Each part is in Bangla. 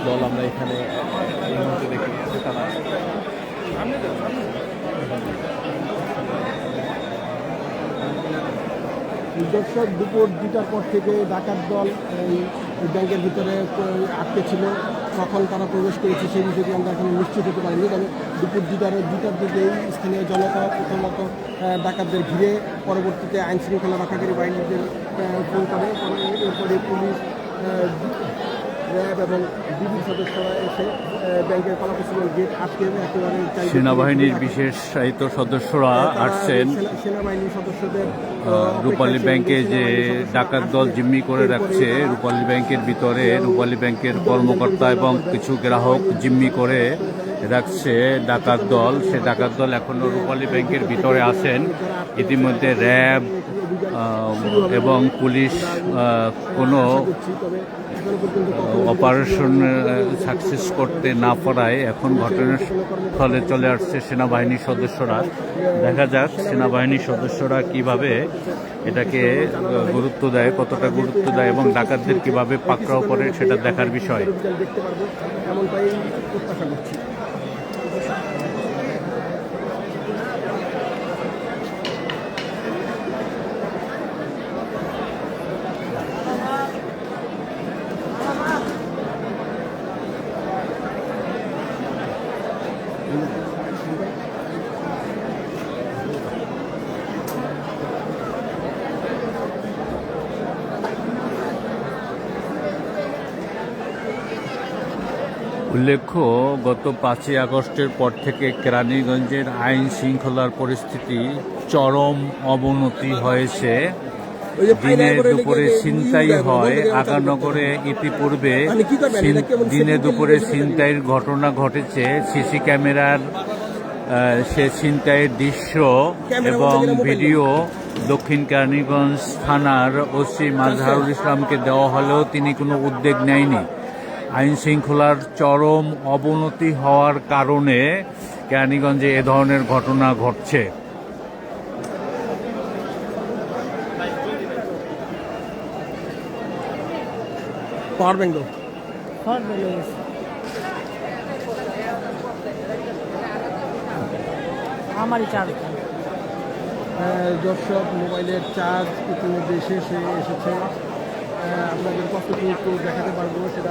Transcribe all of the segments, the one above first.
দল আমরা এখানে এই মুহূর্তে দেখতে পাচ্ছি তারা দর্শক দুপুর 2টার পর থেকে ডাকাত দল এই ব্যাংকের ভিতরে আটকে ছিল, কখন তারা প্রবেশ করেছে সেই বিষয়টি আমরা এখন নিশ্চিত হতে পারিনি। তবে দুপুর 2টার দিকেই স্থানীয় জনতা প্রথমত ডাকাতদের ঘিরে, পরবর্তীতে আইন শৃঙ্খলা রক্ষাকারী বাহিনীদের ফোন করে, এরপরে পুলিশ, র্যাব এবং বিডির সদস্যরা এসে ব্যাংকের কলাকুশল গেট আটকে একেবারে সেনাবাহিনীর বিশেষ সাহিত্য সদস্যরা আসছেন। সেনাবাহিনীর সদস্যদের রূপালী ব্যাংকে যে ডাকাত দল জিম্মি করে রাখছে, রূপালী ব্যাংকের ভিতরে রূপালী ব্যাংকের কর্মকর্তা এবং কিছু গ্রাহক জিম্মি করে রাখছে ডাকাত দল। সে ডাকাত দল এখনো রূপালী ব্যাংকের ভিতরে আছেন। ইতিমধ্যে র্যাব এবং পুলিশ কোনো অপারেশন সাকসেস করতে না পারায় এখন ঘটনাস্থলে চলে আসছে সেনাবাহিনীর সদস্যরা। দেখা যাক সেনাবাহিনীর সদস্যরা কিভাবে এটাকে গুরুত্ব দেয়, কতটা গুরুত্ব দেয় এবং ডাকাতদের কিভাবে পাকড়াও করে সেটা দেখার বিষয়। দেখতে পারবো এমনটাই প্রত্যাশা করছি। উল্লেখ্য, গত 5ই আগস্টের পর থেকে কেরানীগঞ্জের আইন শৃঙ্খলার পরিস্থিতি চরম অবনতি হয়েছে। দিনে দুপুরে ছিনতাই হয়। আগানগরে ইতিপূর্বে দিনে দুপুরে ছিনতাইয়ের ঘটনা ঘটেছে। সিসি ক্যামেরার সে ছিনতাইয়ের দৃশ্য এবং ভিডিও দক্ষিণ কেরানীগঞ্জ থানার ওসি মাজহারুল ইসলামকে দেওয়া হলেও তিনি কোনো উদ্যোগ নেয়নি। আইন শৃঙ্খলার চরম অবনতি হওয়ার কারণে কেরানীগঞ্জে এ ধরনের ঘটনা ঘটছে। আমারই চার্জ দর্শক মোবাইলের চার্জ ইতিমধ্যে শেষ হয়ে এসেছে। আপনাদের কতটুকু একটু দেখাতে পারবো সেটা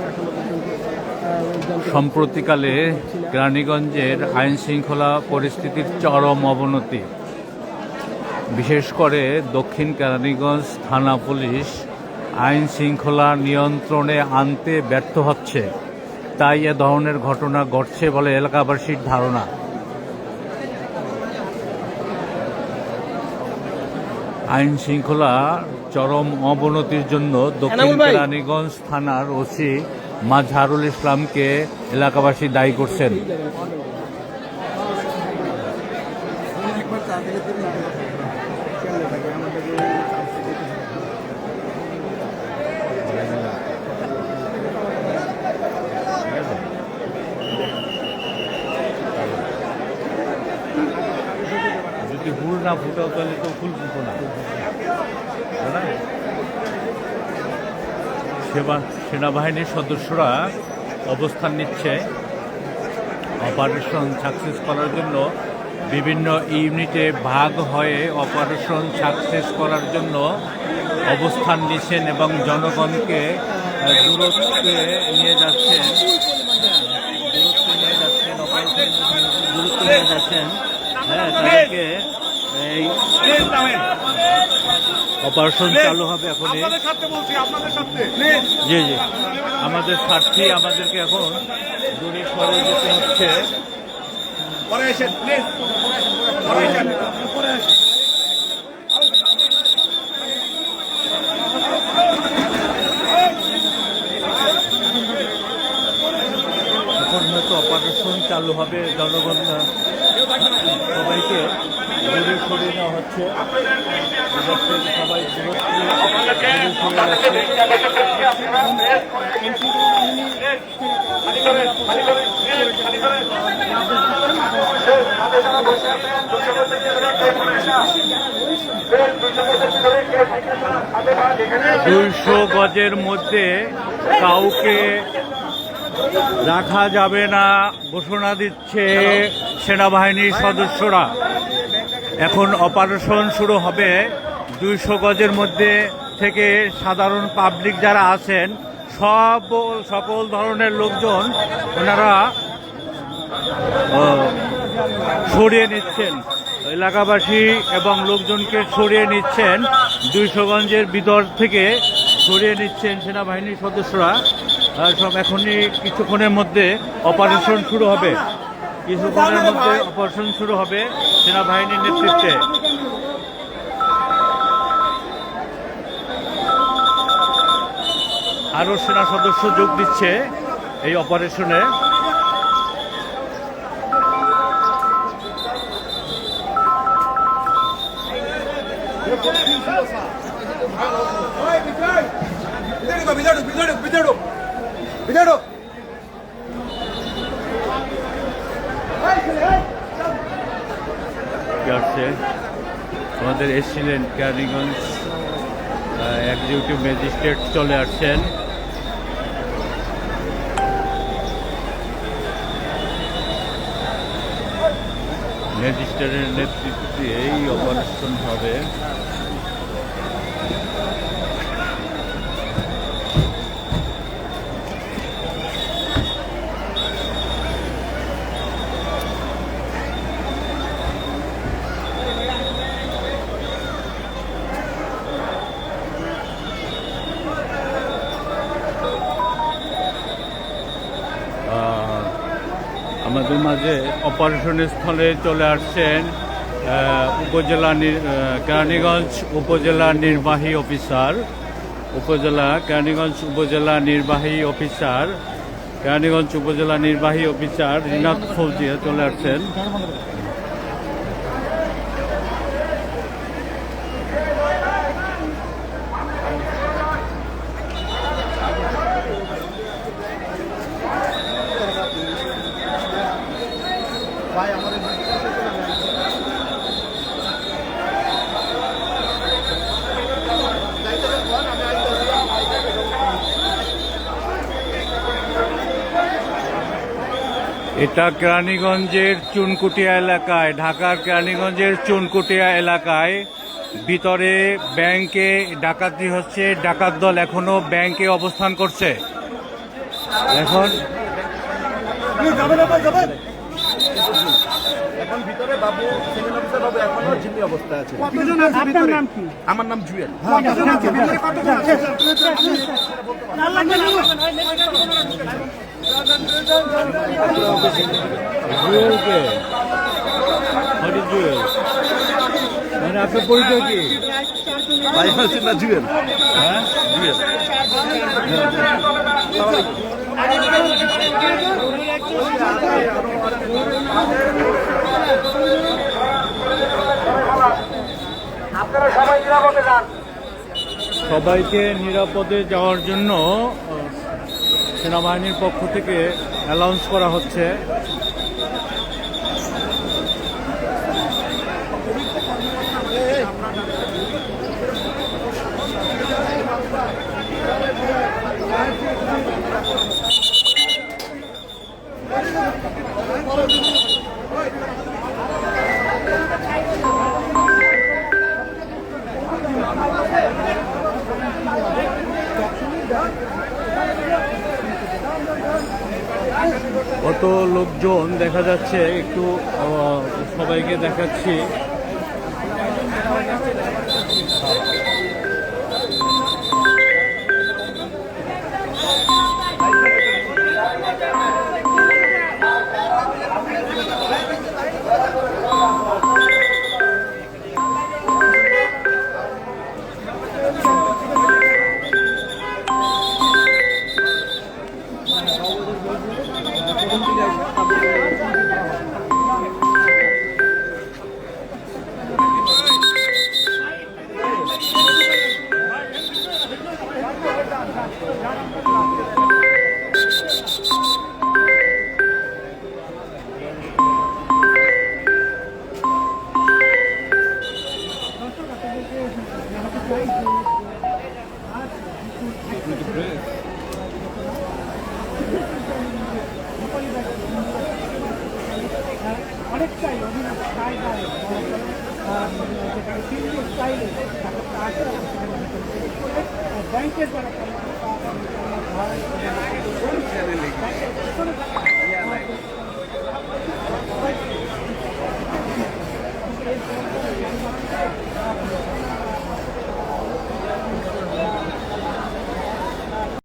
এখনো পর্যন্ত। সম্প্রতিকালে কেরানীগঞ্জের আইন শৃঙ্খলা পরিস্থিতির চরম অবনতি, বিশেষ করে দক্ষিণ কেরানীগঞ্জ থানা পুলিশ আইন শৃঙ্খলা নিয়ন্ত্রণে আনতে ব্যর্থ হচ্ছে, তাই এ ধরনের ঘটনা ঘটছে বলে এলাকাবাসীর ধারণা। আইন শৃঙ্খলা চরম অবনতির জন্য দক্ষিণ কেরানীগঞ্জ থানার ওসি মাজহারুল ইসলামকে এলাকাবাসী দায়ী করছেন। যদি ফুল না ফুটাও তাহলে তো ফুল ফুটো না। সেনাবাহিনীর সদস্যরা অবস্থান নিচ্ছে অপারেশন সাকসেস করার জন্য। বিভিন্ন ইউনিটে ভাগ হয়ে অপারেশন সাকসেস করার জন্য অবস্থান নিচ্ছেন এবং জনগণকে দূরত্বে নিয়ে যাচ্ছেন, হ্যাঁ, তাদেরকে এই অপারেশন চালু হবে এখন। জি জি, আমাদের স্বার্থে আমাদেরকে এখন দূরে সরে যেতে হচ্ছে। এখন হয়তো অপারেশন চালু হবে, জনগণ সবাইকে দূরে সরিয়ে নেওয়া হচ্ছে। সবাই দূরে সরে 200 গজের মধ্যে কাউকে রাখা যাবে না ঘোষণা দিচ্ছে সেনাবাহিনীর সদস্যরা। এখন অপারেশন শুরু হবে। 200 গজের মধ্যে থেকে সাধারণ পাবলিক যারা আছেন সকল ধরনের লোকজন ওনারা সরিয়ে নিচ্ছেন, এলাকাবাসী এবং লোকজনকে সরিয়ে নিচ্ছেন। 200 গজের ভিতর থেকে সরিয়ে নিচ্ছেন সেনাবাহিনীর সদস্যরা। সব এখনই কিছুক্ষণের মধ্যে অপারেশন শুরু হবে। কিছুক্ষণের মধ্যে অপারেশন শুরু হবে সেনাবাহিনীর নেতৃত্বে। আরও সেনা সদস্য যোগ দিচ্ছে এই অপারেশনে। আমাদের এসছিলেন কেরানীগঞ্জ এক্সিকিউটিভ ম্যাজিস্ট্রেট চলে আসছেন। ম্যাজিস্ট্রেটের নেতৃত্বে এই অপারেশন হবে। আমাদের মাঝে অপারেশনের স্থলে চলে আসছেন কেরানীগঞ্জ উপজেলা নির্বাহী অফিসার, কেরানীগঞ্জ উপজেলা নির্বাহী অফিসার রিনাত ফৌজিয়া চলে আসছেন। এটা কেরানীগঞ্জের চুনকুটিয়া এলাকায়, ঢাকার কেরানীগঞ্জের চুনকুটিয়া এলাকায় ভিতরে ব্যাংকে ডাকাতি হচ্ছে। ডাকাত দল এখনো ব্যাংকে অবস্থান করছে। এখন ভিতরে বাবু সেকেন্ড অফিসার বাবু এখনো জিম্মি অবস্থায় আছে। আমার নাম জুয়েল। জুয়েলকে জুয়েল মানে আপনার পরিচয় কি? না জুয়েল। হ্যাঁ জুয়েল। সবাইকে নিরাপদে যাওয়ার জন্য সেনাবাহিনীর পক্ষ থেকে অ্যানাউন্স করা হচ্ছে। কত লোকজন দেখা যাচ্ছে, একটু সবাইকে দেখাচ্ছি। আরেকটাই অভিনব কায়দায় যেখানে ফিল্ডিং স্টাইলে ব্যাপারটা আসে সেখানে ব্যাংকের যারা